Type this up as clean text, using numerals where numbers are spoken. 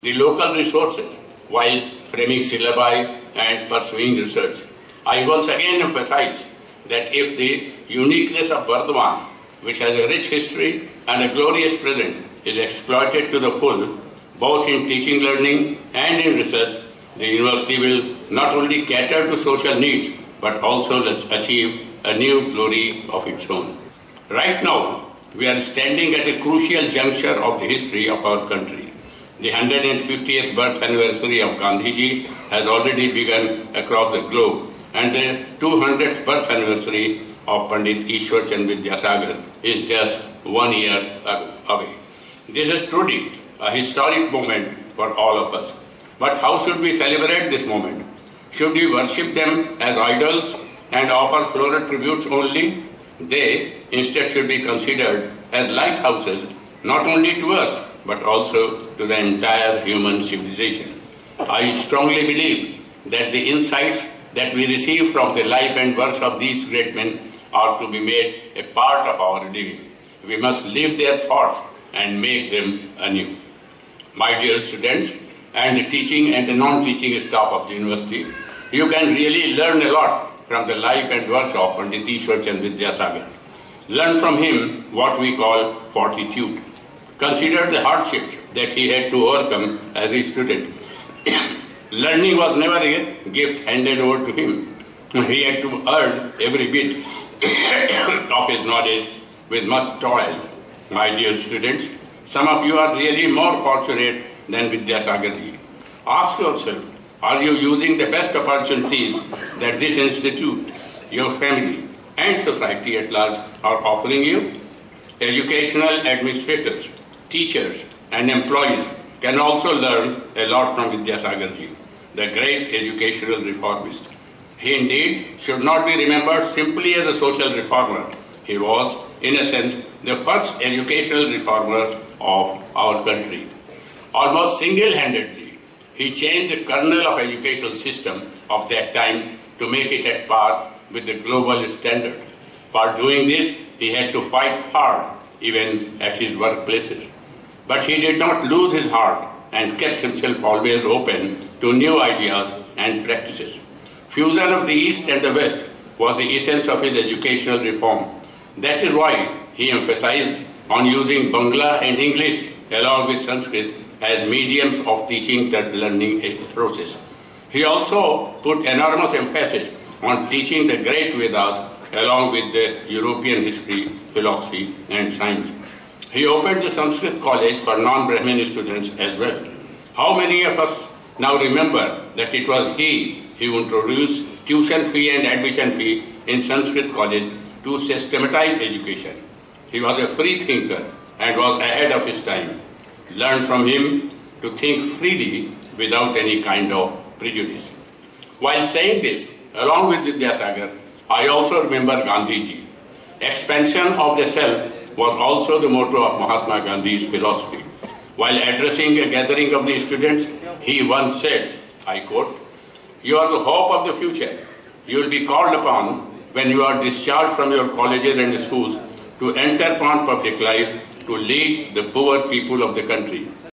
the local resources while framing syllabi and pursuing research. I once again emphasize that if the uniqueness of Burdwan, which has a rich history and a glorious present, is exploited to the full, both in teaching, learning and in research, the university will not only cater to social needs but also achieve a new glory of its own. Right now, we are standing at a crucial juncture of the history of our country. The 150th birth anniversary of Gandhiji has already begun across the globe, and the 200th birth anniversary of Pandit Ishwar Chand Vidyasagar is just 1 year away. This is truly a historic moment for all of us. But how should we celebrate this moment? Should we worship them as idols and offer floral tributes only? They instead should be considered as lighthouses not only to us but also to the entire human civilization. I strongly believe that the insights that we receive from the life and works of these great men are to be made a part of our living. We must live their thoughts and make them anew. My dear students and the teaching and the non-teaching staff of the university, you can really learn a lot from the life and works of Pandit Ishwar Chand Vidyasagar. Learn from him what we call fortitude. Consider the hardships that he had to overcome as a student. Learning was never a gift handed over to him. He had to earn every bit of his knowledge with much toil. My dear students, some of you are really more fortunate than Vidyasagar ji. Ask yourself, are you using the best opportunities that this institute, your family, and society at large are offering you? Educational administrators, teachers, and employees can also learn a lot from Vidyasagar ji, the great educational reformist. He indeed should not be remembered simply as a social reformer. He was, in a sense, the first educational reformer of our country. Almost single-handedly, he changed the kernel of educational system of that time to make it at par with the global standard. For doing this, he had to fight hard, even at his workplaces. But he did not lose his heart and kept himself always open to new ideas and practices. Fusion of the East and the West was the essence of his educational reform. That is why he emphasized on using Bangla and English along with Sanskrit as mediums of teaching the learning process. He also put enormous emphasis on teaching the great Vedas along with the European history, philosophy, and science. He opened the Sanskrit college for non-Brahmin students as well. How many of us now remember that it was he who introduced tuition fee and admission fee in Sanskrit college to systematize education? He was a free thinker and was ahead of his time. Learn from him to think freely without any kind of prejudice. While saying this, along with Vidyasagar, I also remember Gandhiji. Expansion of the self was also the motto of Mahatma Gandhi's philosophy. While addressing a gathering of the students, he once said, I quote, "You are the hope of the future. You will be called upon when you are discharged from your colleges and schools to enter upon public life to lead the poor people of the country.